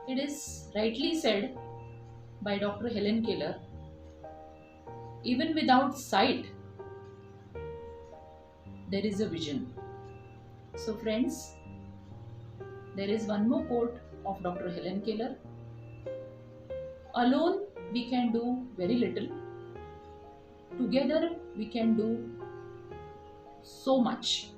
It is rightly said by Dr. Helen Keller, even without sight, there is a vision. So, friends, there is one more quote of Dr. Helen Keller: alone we can do very little, together we can do so much.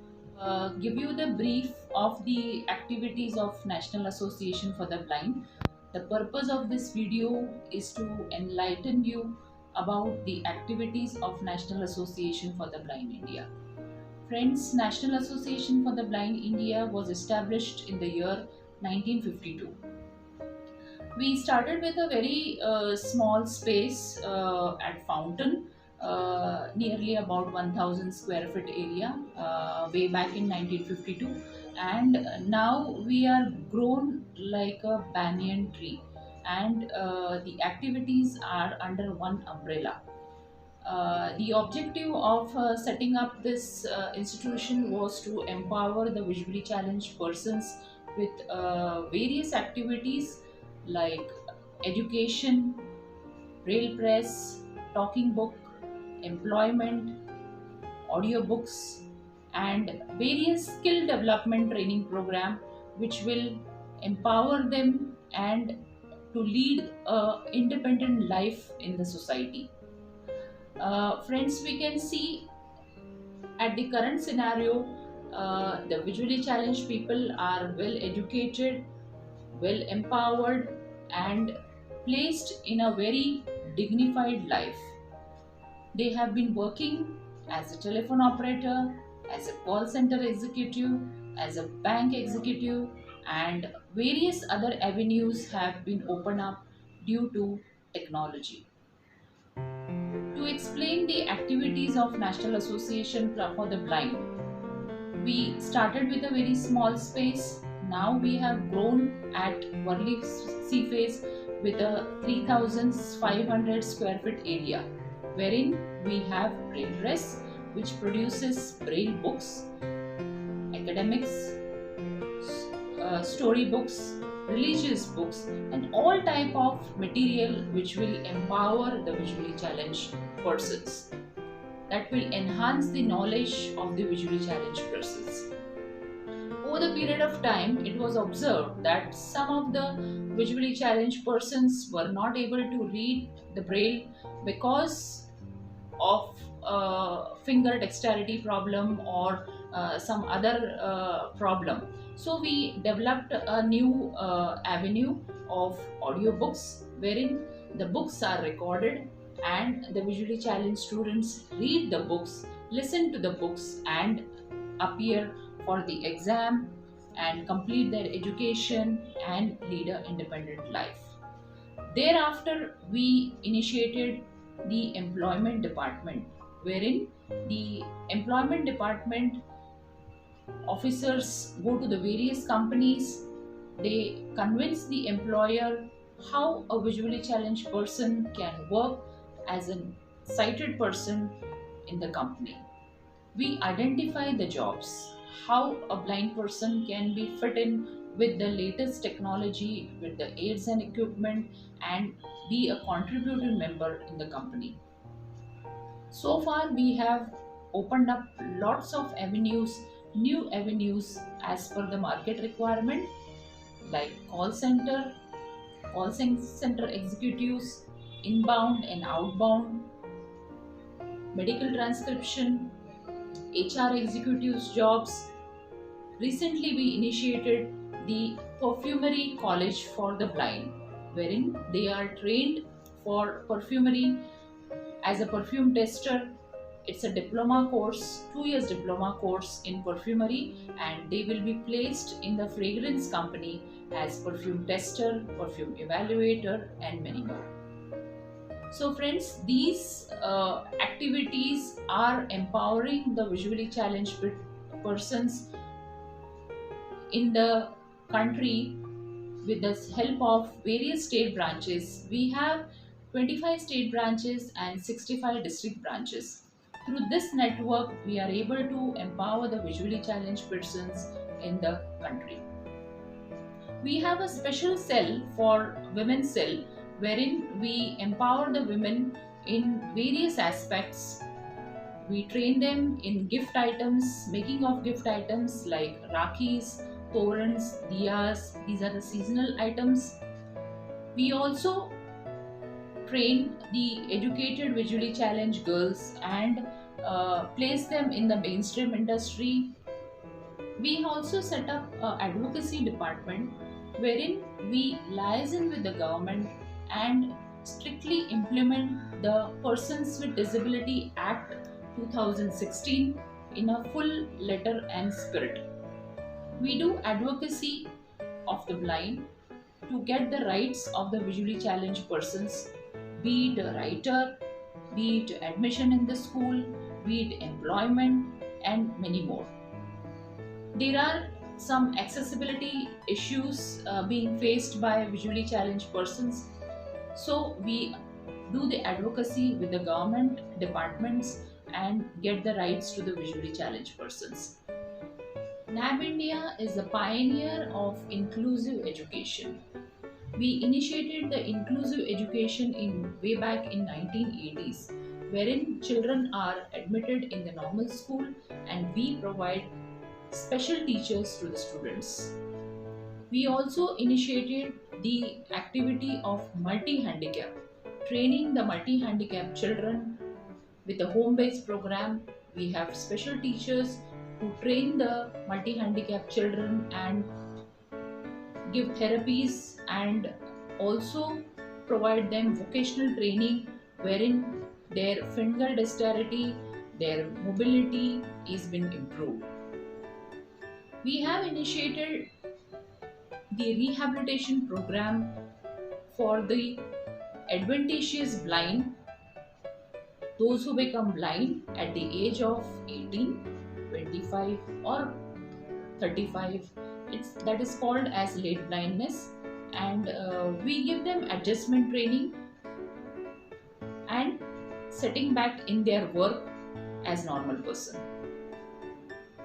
Give you the brief of the activities of National Association for the Blind. The purpose of this video is to enlighten you about the activities of National Association for the Blind India. Friends, National Association for the Blind India was established in the year 1952. We started with a very small space at Fountain, nearly about 1000 square feet area, way back in 1952, and now we are grown like a banyan tree, and the activities are under one umbrella. The objective of setting up this institution was to empower the visually challenged persons with various activities like education, braille press, talking book, employment, audiobooks, and various skill development training program which will empower them and to lead a independent life in the society. Friends, we can see at the current scenario, the visually challenged people are well educated, well empowered, and placed in a very dignified life. They have been working as a telephone operator, as a call center executive, as a bank executive, and various other avenues have been opened up due to technology. To explain the activities of National Association for the Blind, we started with a very small space. Now we have grown at Worli Sea Face with a 3500 square feet area, wherein we have Braille Press, which produces Braille books, academics, storybooks, religious books, and all type of material which will empower the visually challenged persons, that will enhance the knowledge of the visually challenged persons. Over the period of time, it was observed that some of the visually challenged persons were not able to read the braille because of finger dexterity problem or some other problem. So we developed a new avenue of audiobooks, wherein the books are recorded and the visually challenged students read the books, listen to the books, and appear for the exam and complete their education and lead an independent life. Thereafter, we initiated the employment department, wherein the employment department officers go to the various companies. They convince the employer how a visually challenged person can work as a sighted person in the company. We identify the jobs, how a blind person can be fit in with the latest technology, with the aids and equipment, and be a contributing member in the company. So far, we have opened up lots of avenues, new avenues as per the market requirement, like call center executives, inbound and outbound, medical transcription, HR executives jobs. Recently, we initiated the Perfumery College for the Blind, wherein they are trained for perfumery as a perfume tester. It's a diploma course, 2 years diploma course in perfumery, and they will be placed in the fragrance company as perfume tester, perfume evaluator, and many more. So, friends, these activities are empowering the visually challenged persons in the country with the help of various state branches. We have 25 state branches and 65 district branches. Through this network, we are able to empower the visually challenged persons in the country. We have a special cell for women's cell wherein we empower the women in various aspects. We train them in gift items, making of gift items like Rakhis, Torans, Diyas. These are the seasonal items. We also train the educated visually challenged girls and place them in the mainstream industry. We also set up an advocacy department wherein we liaison with the government and strictly implement the Persons with Disability Act 2016 in a full letter and spirit. We do advocacy of the blind to get the rights of the visually challenged persons, be it a writer, be it admission in the school, be it employment, and many more. There are some accessibility issues being faced by visually challenged persons, so we do the advocacy with the government departments and get the rights to the visually challenged persons. NAB India is a pioneer of inclusive education. We initiated the inclusive education in way back in 1980s, wherein children are admitted in the normal school and we provide special teachers to the students. We also initiated the activity of multi-handicap, training the multi-handicap children with a home-based program. We have special teachers who train the multi-handicapped children and give therapies and also provide them vocational training wherein their finger dexterity, their mobility is being improved. We have initiated the rehabilitation program for the adventitious blind, those who become blind at the age of 18, 25 or 35. That is called as late blindness, and we give them adjustment training and setting back in their work as normal person.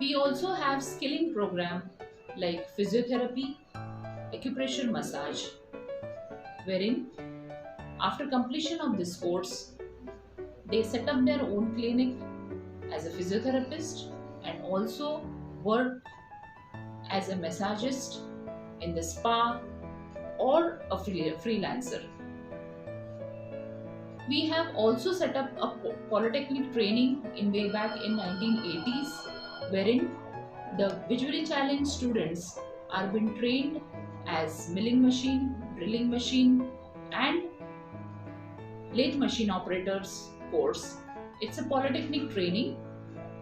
We also have skilling program like physiotherapy, acupressure massage, wherein after completion of this course, they set up their own clinic as a physiotherapist and also work as a massagist in the spa or a freelancer. We have also set up a polytechnic training in way back in 1980s, wherein the visually challenged students are being trained as milling machine, drilling machine and lathe machine operators course. It's a polytechnic training.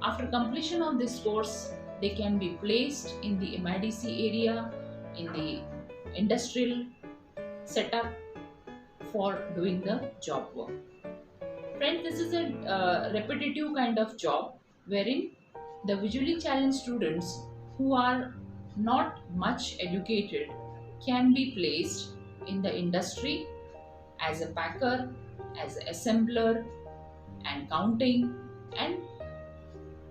After completion of this course, they can be placed in the MIDC area, in the industrial setup for doing the job work. Friends, this is a repetitive kind of job wherein the visually challenged students who are not much educated can be placed in the industry as a packer, as an assembler and counting, and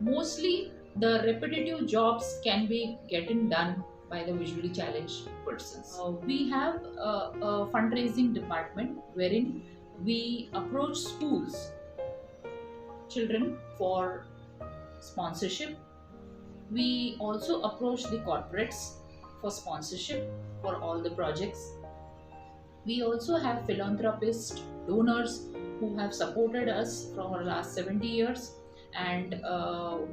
mostly the repetitive jobs can be getting done by the visually challenged persons. We have a fundraising department wherein we approach schools, children for sponsorship. We also approach the corporates for sponsorship for all the projects. We also have philanthropists, donors who have supported us for the last 70 years, and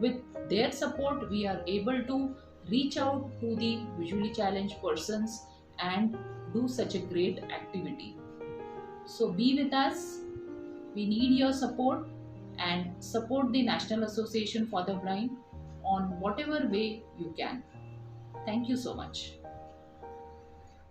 with their support we are able to reach out to the visually challenged persons and do such a great activity. So be with us. We need your support and support the National Association for the Blind on whatever way you can. Thank you so much.